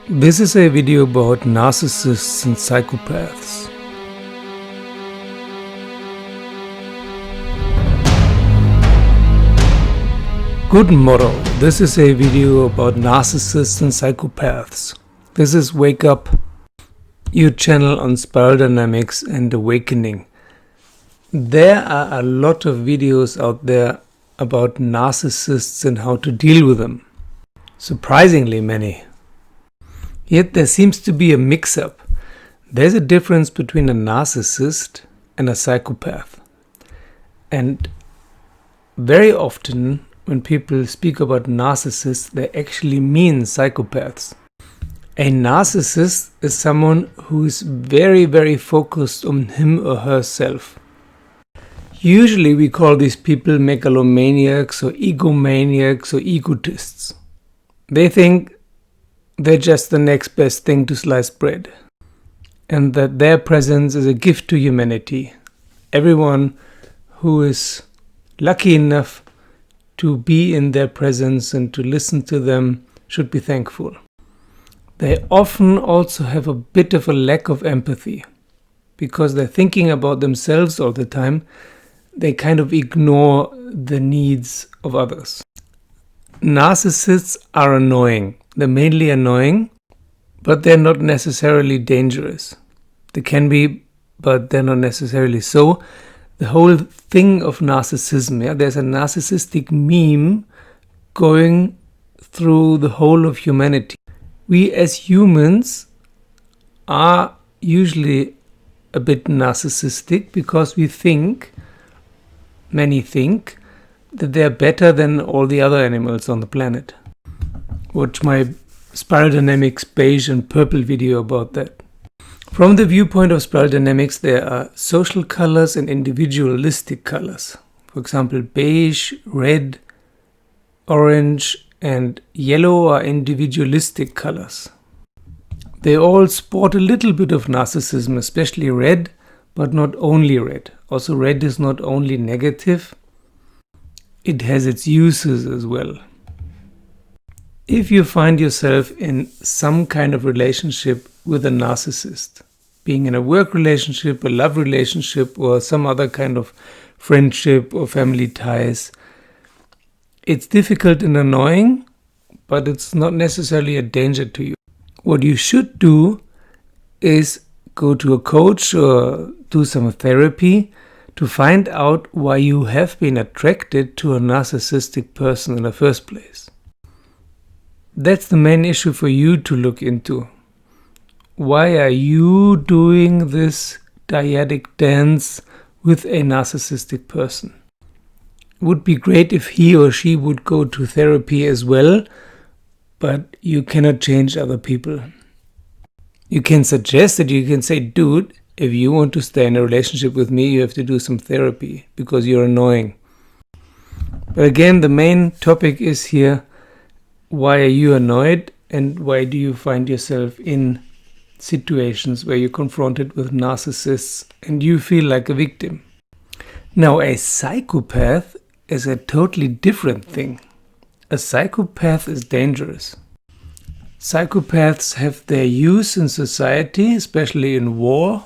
This is a video about narcissists and psychopaths. Good morrow. This is a video about narcissists and psychopaths. This is Wake Up, your channel on spiral dynamics and awakening. There are a lot of videos out there about narcissists and how to deal with them. Surprisingly many. Yet there seems to be a mix-up. There's a difference between a narcissist and a psychopath. And very often when people speak about narcissists, they actually mean psychopaths. A narcissist is someone who is very focused on him or herself. Usually we call these people megalomaniacs or egomaniacs or egotists. They think they're just the next best thing to sliced bread, and that their presence is a gift to humanity. Everyone who is lucky enough to be in their presence and to listen to them should be thankful. They often also have a bit of a lack of empathy. Because they're thinking about themselves all the time, they kind of ignore the needs of others. Narcissists are annoying. They're mainly annoying, but they're not necessarily dangerous. They can be, but they're not necessarily so. The whole thing of narcissism, there's a narcissistic meme going through the whole of humanity. We as humans are usually a bit narcissistic because many think, that they're better than all the other animals on the planet. Watch my spiral dynamics beige and purple video about that. From the viewpoint of spiral dynamics, there are social colors and individualistic colors. For example, beige, red, orange and yellow are individualistic colors. They all sport a little bit of narcissism, especially red, but not only red. Also, red is not only negative, it has its uses as well. If you find yourself in some kind of relationship with a narcissist, being in a work relationship, a love relationship, or some other kind of friendship or family ties, it's difficult and annoying, but it's not necessarily a danger to you. What you should do is go to a coach or do some therapy to find out why you have been attracted to a narcissistic person in the first place. That's the main issue for you to look into. Why are you doing this dyadic dance with a narcissistic person? It would be great if he or she would go to therapy as well, but you cannot change other people. You can suggest that, you can say, dude, if you want to stay in a relationship with me, you have to do some therapy because you're annoying. But again, the main topic is here, why are you annoyed and why do you find yourself in situations where you're confronted with narcissists and you feel like a victim? Now, a psychopath is a totally different thing. A psychopath is dangerous. Psychopaths have their use in society, especially in war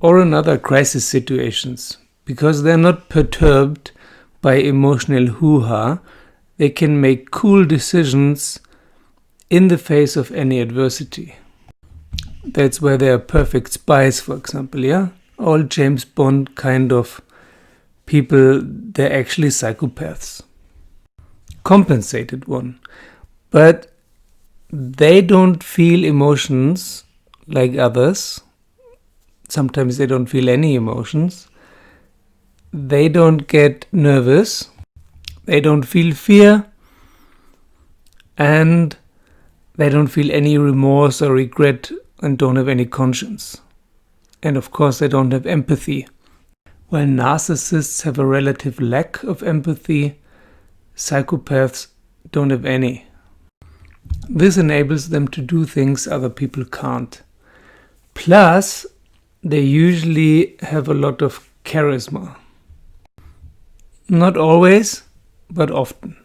or in other crisis situations. Because they're not perturbed by emotional hoo-ha, they can make cool decisions in the face of any adversity. That's where they are perfect spies, for example, all James Bond kind of people, they're actually psychopaths. Compensated one. But they don't feel emotions like others. Sometimes they don't feel any emotions. They don't get nervous. They don't feel fear. And they don't feel any remorse or regret and don't have any conscience. And of course they don't have empathy. While narcissists have a relative lack of empathy, psychopaths don't have any. This enables them to do things other people can't. Plus, they usually have a lot of charisma. Not always, but often.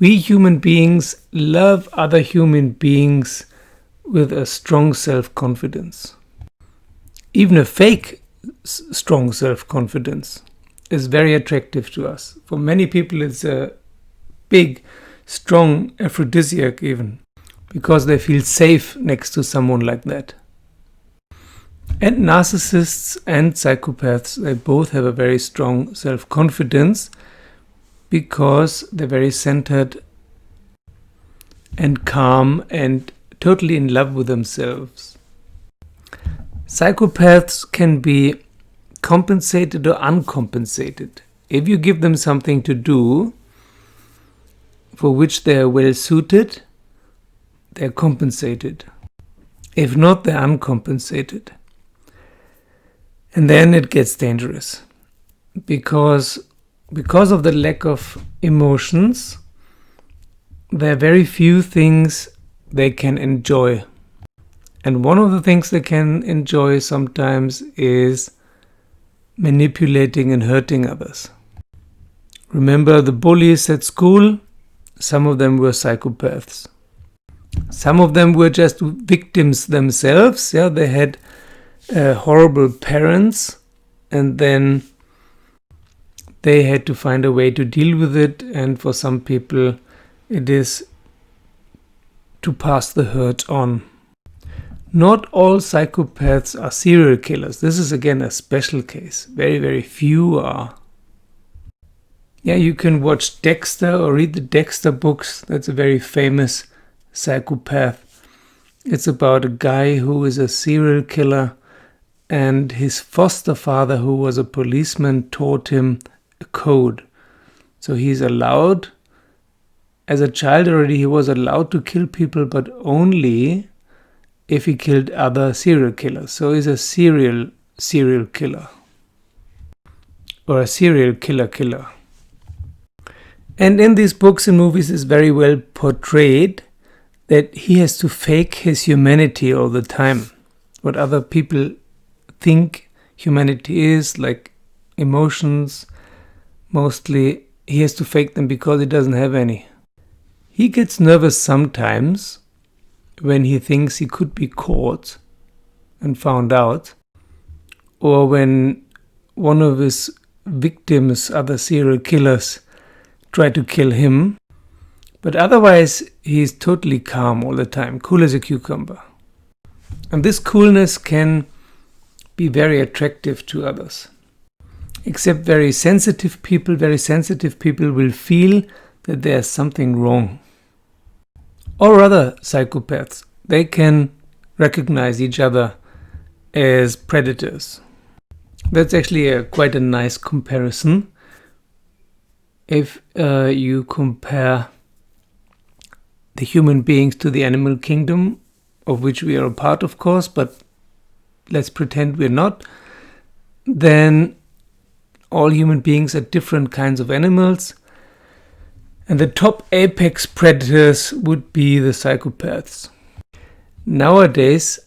We human beings love other human beings with a strong self-confidence. Even a fake strong self-confidence is very attractive to us. For many people it's a big, strong aphrodisiac even, because they feel safe next to someone like that. And narcissists and psychopaths, they both have a very strong self-confidence because they're very centered and calm and totally in love with themselves. Psychopaths can be compensated or uncompensated. If you give them something to do for which they are well suited, they're compensated. If not, they're uncompensated. And then it gets dangerous. Because of the lack of emotions, there are very few things they can enjoy. And one of the things they can enjoy sometimes is manipulating and hurting others. Remember the bullies at school? Some of them were psychopaths. Some of them were just victims themselves. Yeah, they had horrible parents, and then they had to find a way to deal with it. And for some people, it is to pass the hurt on. Not all psychopaths are serial killers. This is again a special case. Very, very few are. Yeah, you can watch Dexter or read the Dexter books. That's a very famous psychopath. It's about a guy who is a serial killer, and his foster father, who was a policeman, taught him a code. So he's allowed, as a child already, he was allowed to kill people, but only if he killed other serial killers. So he's a serial killer. Or a serial killer. And in these books and movies it's very well portrayed that he has to fake his humanity all the time. What other people think humanity is, like emotions, mostly he has to fake them because he doesn't have any. He gets nervous sometimes when he thinks he could be caught and found out, or when one of his victims, other serial killers, try to kill him. But otherwise he's totally calm all the time, cool as a cucumber. And this coolness can be very attractive to others. Except very sensitive people will feel that there's something wrong. Or other psychopaths, they can recognize each other as predators. That's actually quite a nice comparison. If you compare the human beings to the animal kingdom, of which we are a part, of course, but let's pretend we're not, then all human beings are different kinds of animals. And the top apex predators would be the psychopaths. Nowadays,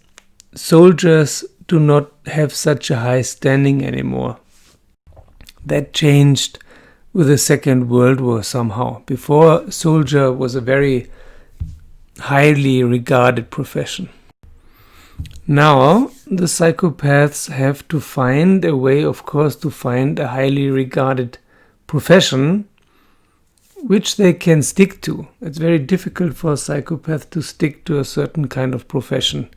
soldiers do not have such a high standing anymore. That changed with the Second World War somehow. Before, soldier was a very highly regarded profession. Now, the psychopaths have to find a way, of course, to find a highly regarded profession which they can stick to. It's very difficult for a psychopath to stick to a certain kind of profession.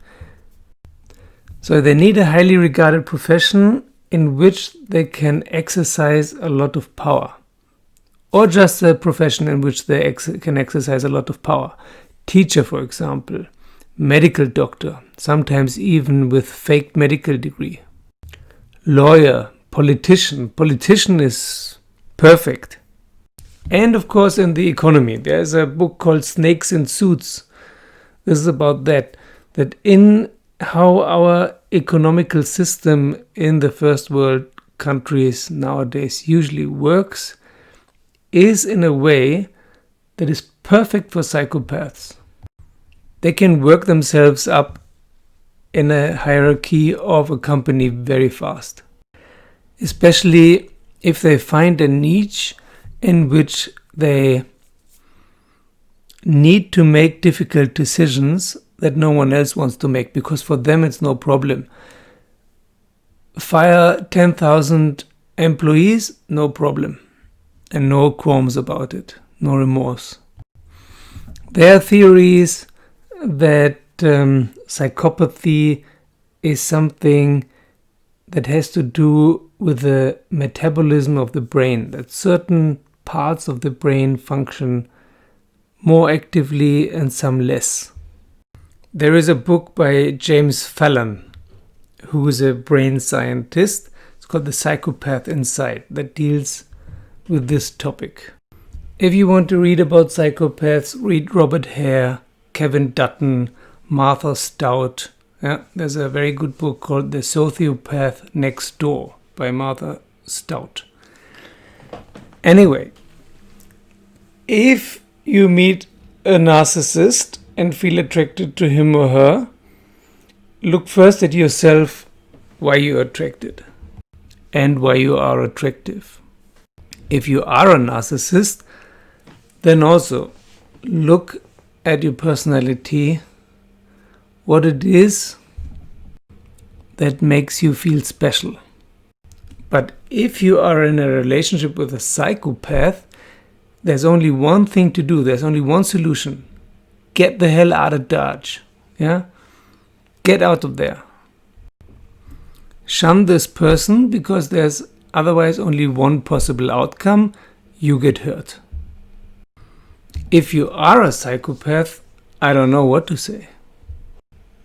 So they need a highly regarded profession in which they can exercise a lot of power. Or just a profession in which they can exercise a lot of power. Teacher, for example. Medical doctor. Sometimes even with fake medical degree. Lawyer. Politician. Politician is perfect. And of course in the economy. There's a book called Snakes in Suits. This is about that in how our economical system in the first world countries nowadays usually works is in a way that is perfect for psychopaths. They can work themselves up in a hierarchy of a company very fast. Especially if they find a niche in which they need to make difficult decisions that no one else wants to make, because for them it's no problem. Fire 10,000 employees, no problem. And no qualms about it, no remorse. There are theories that psychopathy is something that has to do with the metabolism of the brain, that certain parts of the brain function more actively and some less. There is a book by James Fallon, who is a brain scientist. It's called The Psychopath Inside, that deals with this topic. If you want to read about psychopaths, read Robert Hare, Kevin Dutton, Martha Stout. There's a very good book called The Sociopath Next Door by Martha Stout. Anyway, if you meet a narcissist and feel attracted to him or her, look first at yourself, why you're attracted and why you are attractive. If you are a narcissist, then also look at your personality, what it is that makes you feel special. But if you are in a relationship with a psychopath, there's only one thing to do. There's only one solution. Get the hell out of Dodge. Get out of there. Shun this person, because there's otherwise only one possible outcome. You get hurt. If you are a psychopath, I don't know what to say.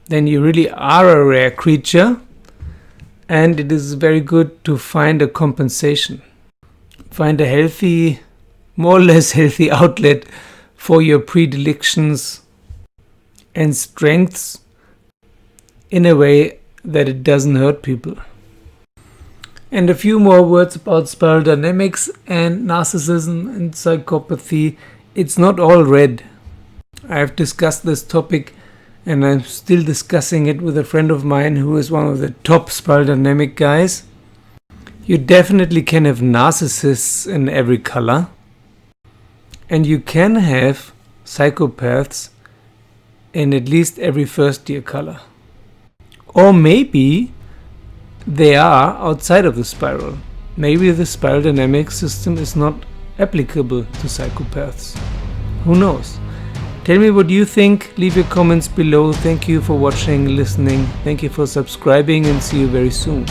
Then you really are a rare creature, and it is very good to find a compensation. Find a healthy, more or less healthy outlet for your predilections and strengths in a way that it doesn't hurt people. And a few more words about spiral dynamics and narcissism and psychopathy. It's not all red. I have discussed this topic, and I'm still discussing it with a friend of mine who is one of the top spiral dynamic guys. You definitely can have narcissists in every color, and you can have psychopaths in at least every first year color. Or maybe they are outside of the spiral. Maybe the spiral dynamic system is not applicable to psychopaths. Who knows? Tell me what you think. Leave your comments below. Thank you for watching, listening. Thank you for subscribing, and see you very soon.